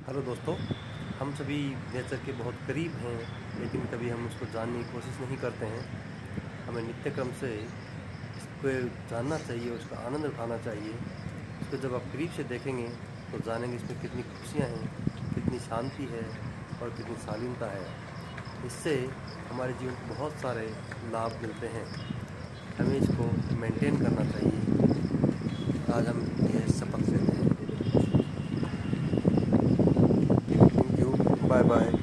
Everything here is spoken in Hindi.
हेलो दोस्तों। हम सभी नेचर के बहुत करीब हैं, लेकिन कभी हम उसको जानने की कोशिश नहीं करते हैं। हमें नित्य क्रम से इसको जानना चाहिए, उसका आनंद उठाना चाहिए। इसको जब आप करीब से देखेंगे तो जानेंगे इसमें कितनी खुशियाँ हैं, कितनी शांति है और कितनी शालीनता है। इससे हमारे जीवन को बहुत सारे लाभ मिलते हैं। हमें इसको मेंटेन करना चाहिए। आज हम यह शपथ लेते हैं। Thank you. Bye bye.